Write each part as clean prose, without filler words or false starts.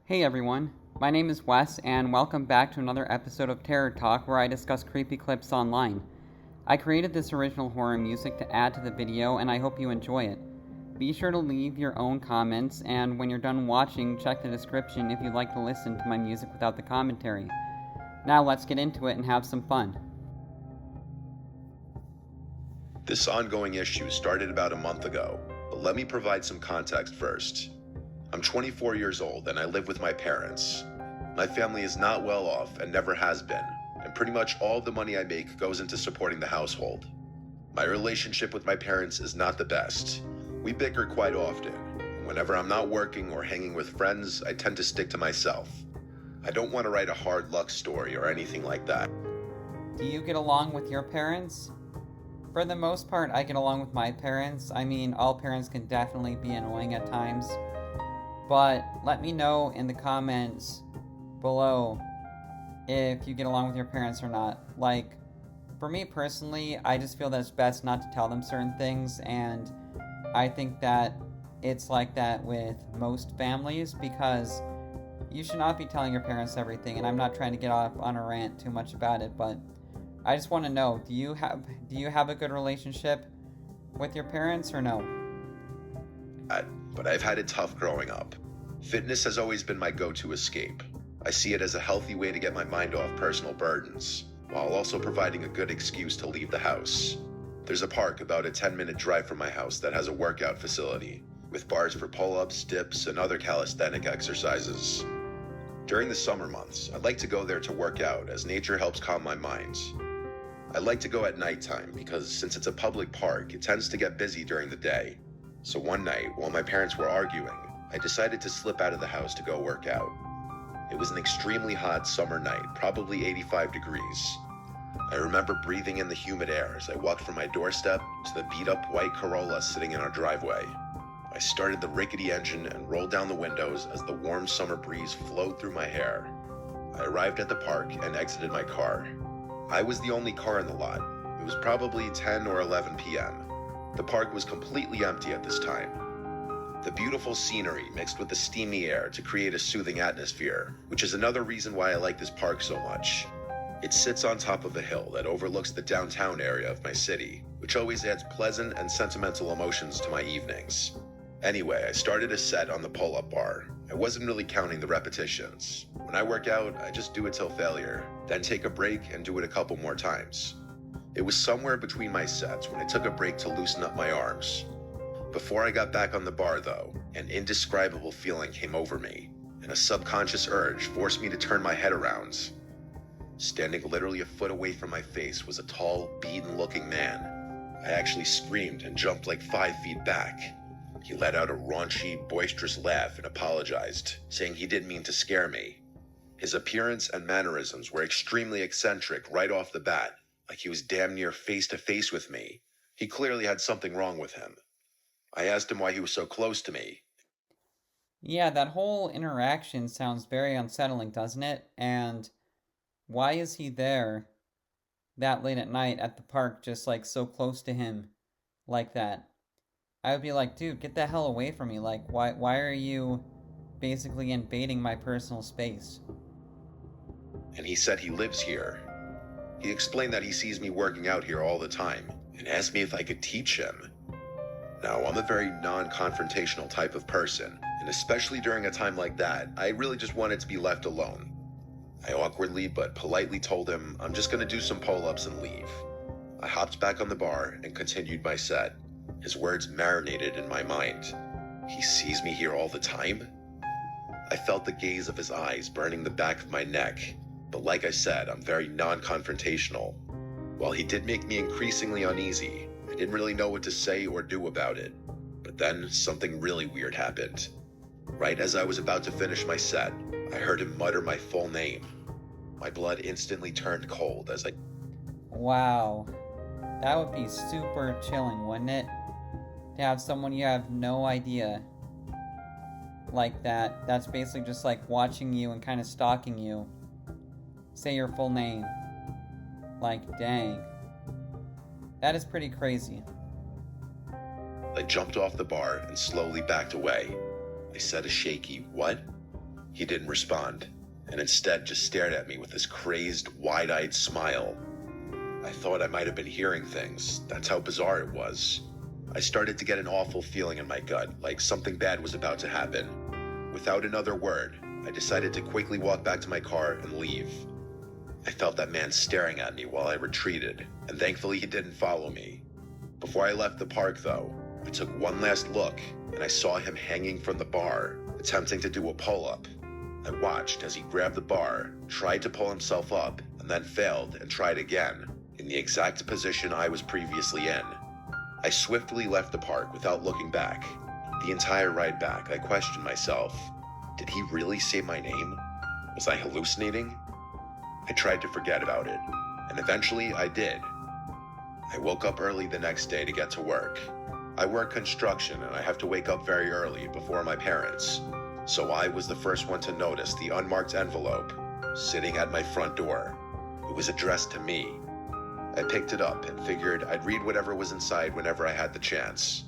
Hey everyone, my name is Wes, and welcome back to another episode of Terror Talk where I discuss creepy clips online. I created this original horror music to add to the video, and I hope you enjoy it. Be sure to leave your own comments, and when you're done watching, check the description if you'd like to listen to my music without the commentary. Now let's get into it and have some fun. This ongoing issue started about a month ago, but let me provide some context first. I'm 24 years old and I live with my parents. My family is not well off and never has been, and pretty much all the money I make goes into supporting the household. My relationship with my parents is not the best. We bicker quite often, and whenever I'm not working or hanging with friends, I tend to stick to myself. I don't want to write a hard luck story or anything like that. Do you get along with your parents? For the most part, I get along with my parents. I mean, all parents can definitely be annoying at times. But let me know in the comments below if you get along with your parents or not. Like, for me personally, I just feel that it's best not to tell them certain things, and I think that it's like that with most families because you should not be telling your parents everything, and I'm not trying to get off on a rant too much about it, but I just want to know, do you have a good relationship with your parents or no? But I've had it tough growing up. Fitness has always been my go-to escape. I see it as a healthy way to get my mind off personal burdens, while also providing a good excuse to leave the house. There's a park about a 10-minute drive from my house that has a workout facility, with bars for pull-ups, dips, and other calisthenic exercises. During the summer months, I'd like to go there to work out as nature helps calm my mind. I like to go at nighttime because since it's a public park, it tends to get busy during the day. So one night, while my parents were arguing, I decided to slip out of the house to go work out. It was an extremely hot summer night, probably 85 degrees. I remember breathing in the humid air as I walked from my doorstep to the beat-up white Corolla sitting in our driveway. I started the rickety engine and rolled down the windows as the warm summer breeze flowed through my hair. I arrived at the park and exited my car. I was the only car in the lot. It was probably 10 or 11 p.m. The park was completely empty at this time. The beautiful scenery mixed with the steamy air to create a soothing atmosphere, which is another reason why I like this park so much. It sits on top of a hill that overlooks the downtown area of my city, which always adds pleasant and sentimental emotions to my evenings. Anyway, I started a set on the pull-up bar. I wasn't really counting the repetitions. When I work out, I just do it till failure, then take a break and do it a couple more times. It was somewhere between my sets when I took a break to loosen up my arms. Before I got back on the bar though, an indescribable feeling came over me, and a subconscious urge forced me to turn my head around. Standing literally a foot away from my face was a tall, beaten-looking man. I actually screamed and jumped like 5 feet back. He let out a raunchy, boisterous laugh and apologized, saying he didn't mean to scare me. His appearance and mannerisms were extremely eccentric right off the bat, like he was damn near face-to-face with me. He clearly had something wrong with him. I asked him why he was so close to me. Yeah, that whole interaction sounds very unsettling, doesn't it? And why is he there that late at night at the park, just like so close to him like that? I would be like, dude, get the hell away from me. Like, why are you basically invading my personal space? And he said he lives here. He explained that he sees me working out here all the time and asked me if I could teach him. Now, I'm a very non-confrontational type of person, and especially during a time like that, I really just wanted to be left alone. I awkwardly but politely told him I'm just going to do some pull-ups and leave. I hopped back on the bar and continued my set. His words marinated in my mind. He sees me here all the time? I felt the gaze of his eyes burning the back of my neck, but like I said, I'm very non-confrontational. While he did make me increasingly uneasy, I didn't really know what to say or do about it. But then something really weird happened. Right as I was about to finish my set, I heard him mutter my full name. My blood instantly turned cold as I... Wow. That would be super chilling, wouldn't it? To have someone you have no idea like that. That's basically just like watching you and kind of stalking you. Say your full name. Like, dang. That is pretty crazy. I jumped off the bar and slowly backed away. I said a shaky, "What?" He didn't respond, and instead just stared at me with this crazed, wide-eyed smile. I thought I might have been hearing things. That's how bizarre it was. I started to get an awful feeling in my gut, like something bad was about to happen. Without another word, I decided to quickly walk back to my car and leave. I felt that man staring at me while I retreated, and thankfully he didn't follow me. Before I left the park, though, I took one last look, and I saw him hanging from the bar, attempting to do a pull-up. I watched as he grabbed the bar, tried to pull himself up, and then failed and tried again, in the exact position I was previously in. I swiftly left the park without looking back. The entire ride back, I questioned myself. Did he really say my name? Was I hallucinating? I tried to forget about it, and eventually I did. I woke up early the next day to get to work. I work construction and I have to wake up very early before my parents, so I was the first one to notice the unmarked envelope sitting at my front door. It was addressed to me. I picked it up and figured I'd read whatever was inside whenever I had the chance.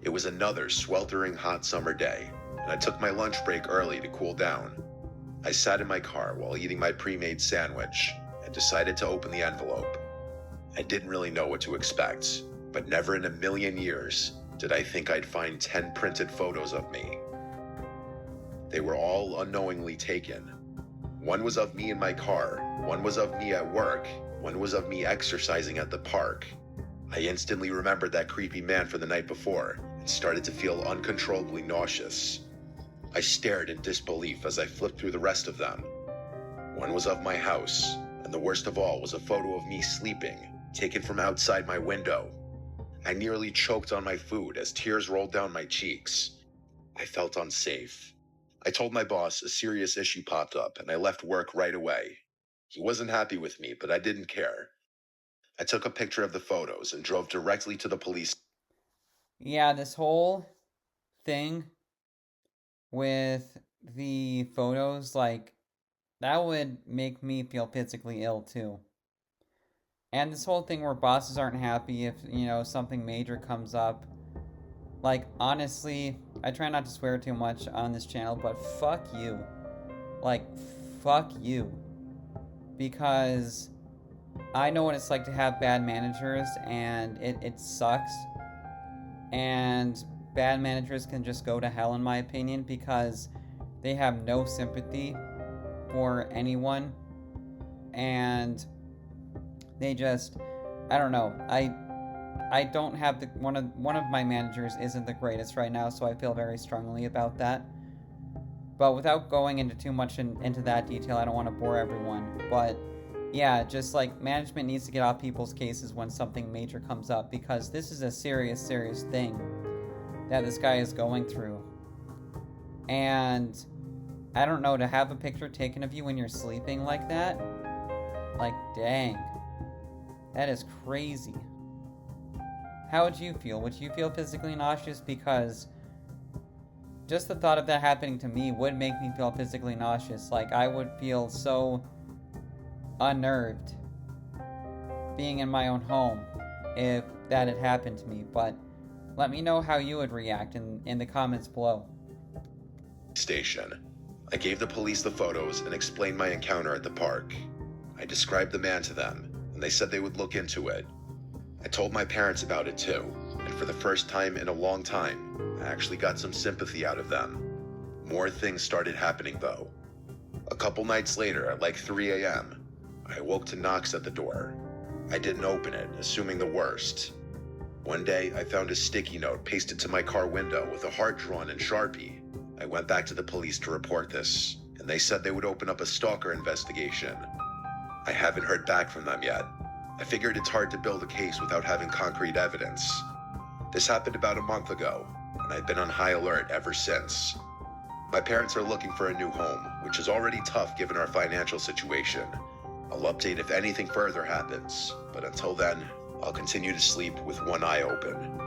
It was another sweltering hot summer day, and I took my lunch break early to cool down. I sat in my car while eating my pre-made sandwich and decided to open the envelope. I didn't really know what to expect, but never in a million years did I think I'd find 10 printed photos of me. They were all unknowingly taken. One was of me in my car, one was of me at work, one was of me exercising at the park. I instantly remembered that creepy man from the night before and started to feel uncontrollably nauseous. I stared in disbelief as I flipped through the rest of them. One was of my house, and the worst of all was a photo of me sleeping, taken from outside my window. I nearly choked on my food as tears rolled down my cheeks. I felt unsafe. I told my boss a serious issue popped up, and I left work right away. He wasn't happy with me, but I didn't care. I took a picture of the photos and drove directly to the police. Yeah, this whole thing with the photos, like, that would make me feel physically ill too. And this whole thing where bosses aren't happy if, something major comes up. Like, honestly, I try not to swear too much on this channel, but fuck you. Like, fuck you. Because I know what it's like to have bad managers, and it sucks. And bad managers can just go to hell, in my opinion, because they have no sympathy for anyone. And they just, I don't know. I don't have one of my managers isn't the greatest right now, so I feel very strongly about that. But without going into too much into that detail, I don't want to bore everyone. But yeah, just like management needs to get off people's cases when something major comes up, because this is a serious, serious thing that this guy is going through. And I don't know, to have a picture taken of you when you're sleeping like that, like, dang, that is crazy. How would you feel? Would you feel physically nauseous? Because just the thought of that happening to me would make me feel physically nauseous. Like, I would feel so unnerved being in my own home if that had happened to me. But let me know how you would react in the comments below. Station. I gave the police the photos and explained my encounter at the park. I described the man to them, and they said they would look into it. I told my parents about it too, and for the first time in a long time, I actually got some sympathy out of them. More things started happening though. A couple nights later at like 3 a.m., I woke to knocks at the door. I didn't open it, assuming the worst. One day, I found a sticky note pasted to my car window with a heart drawn in Sharpie. I went back to the police to report this, and they said they would open up a stalker investigation. I haven't heard back from them yet. I figured it's hard to build a case without having concrete evidence. This happened about a month ago, and I've been on high alert ever since. My parents are looking for a new home, which is already tough given our financial situation. I'll update if anything further happens, but until then, I'll continue to sleep with one eye open.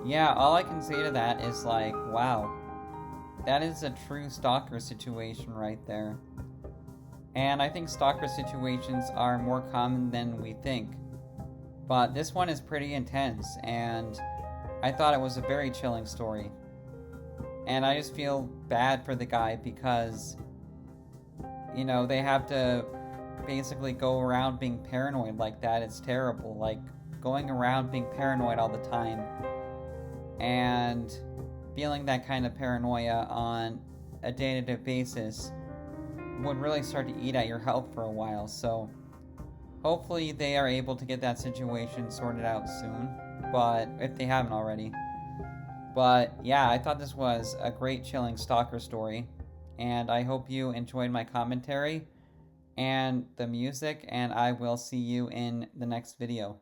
Yeah, all I can say to that is like, wow. That is a true stalker situation right there. And I think stalker situations are more common than we think. But this one is pretty intense, and I thought it was a very chilling story. And I just feel bad for the guy because, you know, they have to basically go around being paranoid like that. It's terrible. Like, going around being paranoid all the time and feeling that kind of paranoia on a day-to-day basis would really start to eat at your health for a while. So hopefully they are able to get that situation sorted out soon, but if they haven't already. But yeah, I thought this was a great chilling stalker story, and I hope you enjoyed my commentary and the music, and I will see you in the next video.